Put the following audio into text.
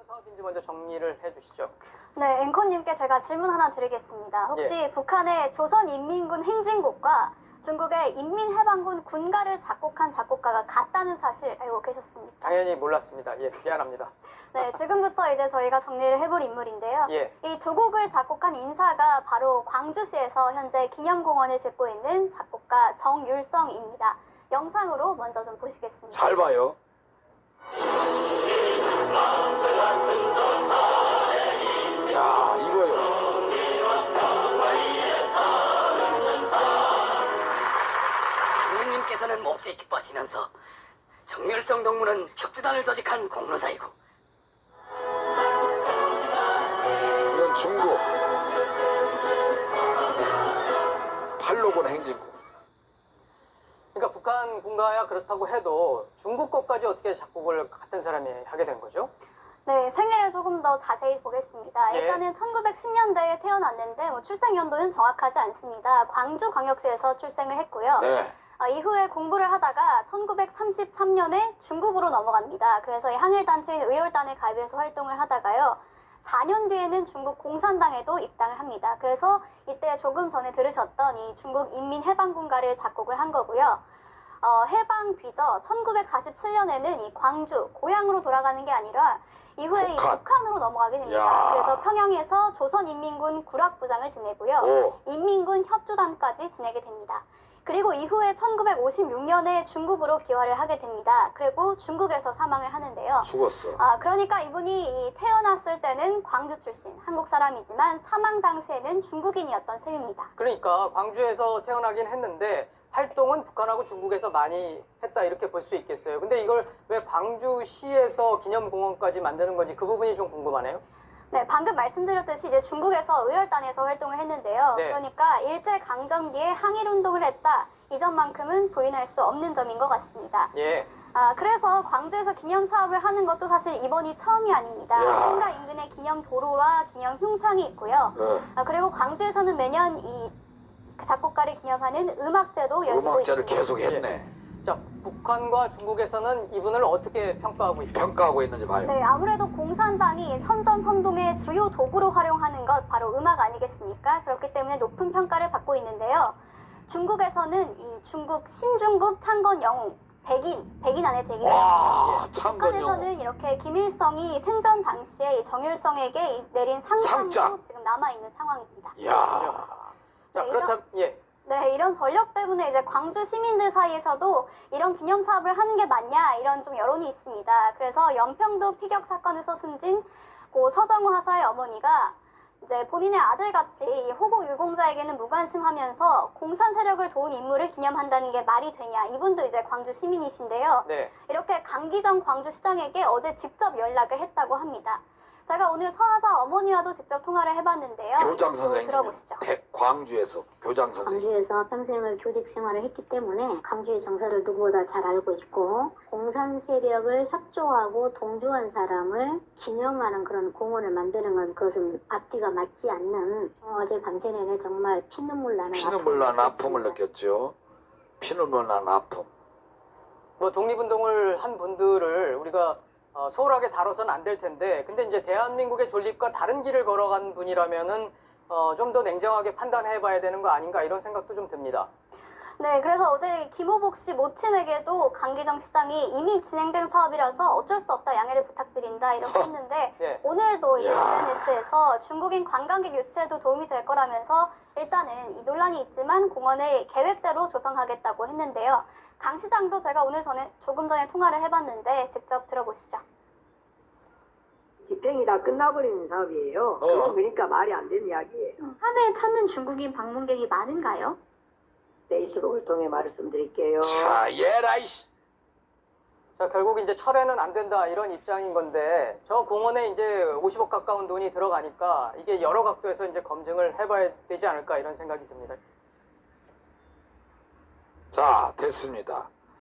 사업인지 먼저 정리를 해주시죠. 네, 앵커님께 제가 질문 하나 드리겠습니다. 혹시 북한의 조선인민군 행진곡과 중국의 인민해방군 군가를 작곡한 작곡가가 같다는 사실 알고 계셨습니까? 당연히 몰랐습니다. 예, 미안합니다. 네, 지금부터 이제 저희가 정리를 해볼 인물인데요. 예. 이 두 곡을 작곡한 인사가 바로 광주시에서 현재 기념공원을 짓고 있는 작곡가 정율성입니다. 영상으로 먼저 좀 보시겠습니다. 잘 봐요. 야, 이거요. 장군님께서는 몹시 기뻐하시면서 정멸성 동무는 협주단을 조직한 공로자이고 이건 중국 팔로곤 행진곡. 그러니까 북한 군가야 그렇다고 해도 중국 것까지 어떻게 작곡을 같은 사람이 하게 된 거죠? 네, 생애를 조금 더 자세히 보겠습니다. 예. 일단은 1910년대에 태어났는데 출생 연도는 정확하지 않습니다. 광주광역시에서 출생을 했고요. 네. 이후에 공부를 하다가 1933년에 중국으로 넘어갑니다. 그래서 이 항일단체인 의열단에 가입해서 활동을 하다가요. 4년 뒤에는 중국 공산당에도 입당을 합니다. 그래서 이때 조금 전에 들으셨던 이 중국 인민해방군가를 작곡을 한 거고요. 해방 뒤죠. 1947년에는 이 광주, 고향으로 돌아가는 게 아니라 이후에 이 북한으로 넘어가게 됩니다. 야. 그래서 평양에서 조선인민군 구락부장을 지내고요. 오. 인민군 협주단까지 지내게 됩니다. 그리고 이후에 1956년에 중국으로 귀화를 하게 됩니다. 그리고 중국에서 사망을 하는데요. 죽었어. 그러니까 이분이 이 태어났을 때는 광주 출신, 한국 사람이지만 사망 당시에는 중국인이었던 셈입니다. 그러니까 광주에서 태어나긴 했는데 활동은 북한하고 중국에서 많이 했다 이렇게 볼 수 있겠어요. 근데 이걸 왜 광주시에서 기념공원까지 만드는 건지 그 부분이 좀 궁금하네요. 네, 방금 말씀드렸듯이 이제 중국에서 의열단에서 활동을 했는데요. 네. 그러니까 일제강점기에 항일운동을 했다. 이 점만큼은 부인할 수 없는 점인 것 같습니다. 예. 그래서 광주에서 기념 사업을 하는 것도 사실 이번이 처음이 아닙니다. 야. 상가 인근에 기념 도로와 기념 흉상이 있고요. 그리고 광주에서는 매년 이 작곡가를 기념하는 음악제도 열리고 음악자를 있습니다. 계속 했네. 자, 북한과 중국에서는 이분을 어떻게 평가하고 있어요? 평가하고 있는지 봐요. 네, 아무래도 공산당이 선전선동의 주요 도구로 활용하는 것 바로 음악 아니겠습니까? 그렇기 때문에 높은 평가를 받고 있는데요. 중국에서는 이 중국 신중국 창건 영웅 백인 안에 들기 와, 창건용. 북한에서는 이렇게 김일성이 생전 당시에 이 정일성에게 내린 상장도 상장. 지금 남아 있는 상황입니다. 야. 자, 네, 그렇다면 예. 네, 이런 전력 때문에 이제 광주 시민들 사이에서도 이런 기념 사업을 하는 게 맞냐 이런 좀 여론이 있습니다. 그래서 연평도 피격 사건에서 숨진 고 서정우 하사의 어머니가 이제 본인의 아들같이 이 호국 유공자에게는 무관심하면서 공산 세력을 도운 인물을 기념한다는 게 말이 되냐. 이분도 이제 광주 시민이신데요. 네. 이렇게 강기정 광주시장에게 어제 직접 연락을 했다고 합니다. 제가 오늘 서하사 어머니와도 직접 통화를 해봤는데요. 교장 이거 선생님. 들어보시죠. 광주에서 교장 선생님. 광주에서 평생을 교직 생활을 했기 때문에 광주의 정서를 누구보다 잘 알고 있고 공산 세력을 협조하고 동조한 사람을 기념하는 그런 공원을 만드는 건 그것은 앞뒤가 맞지 않는 어제 밤새 내내 정말 피눈물 나는 아픔을 느꼈죠. 피눈물 나는 아픔. 뭐 독립운동을 한 분들을 우리가 소홀하게 다뤄서는 안 될 텐데, 근데 이제 대한민국의 존립과 다른 길을 걸어간 분이라면은 좀 더 냉정하게 판단해봐야 되는 거 아닌가 이런 생각도 좀 듭니다. 네, 그래서 어제 김호복 씨 모친에게도 강기정 시장이 이미 진행된 사업이라서 어쩔 수 없다 양해를 부탁드린다 이렇게 했는데 예. 오늘도 이 야. SNS에서 중국인 관광객 유치에도 도움이 될 거라면서 일단은 이 논란이 있지만 공원을 계획대로 조성하겠다고 했는데요. 강 시장도 제가 조금 전에 통화를 해봤는데 직접 들어보시죠. 집행이 다 끝나버리는 사업이에요. 그건 그러니까 말이 안 되는 이야기예요. 한 해에 찾는 중국인 방문객이 많은가요? 페이스북을 통해 말씀드릴게요. 자, 예라이씨. 자, 결국 이제 철회는 안 된다 이런 입장인 건데, 저 공원에 이제 50억 가까운 돈이 들어가니까 이게 여러 각도에서 이제 검증을 해봐야 되지 않을까 이런 생각이 듭니다. 자, 됐습니다.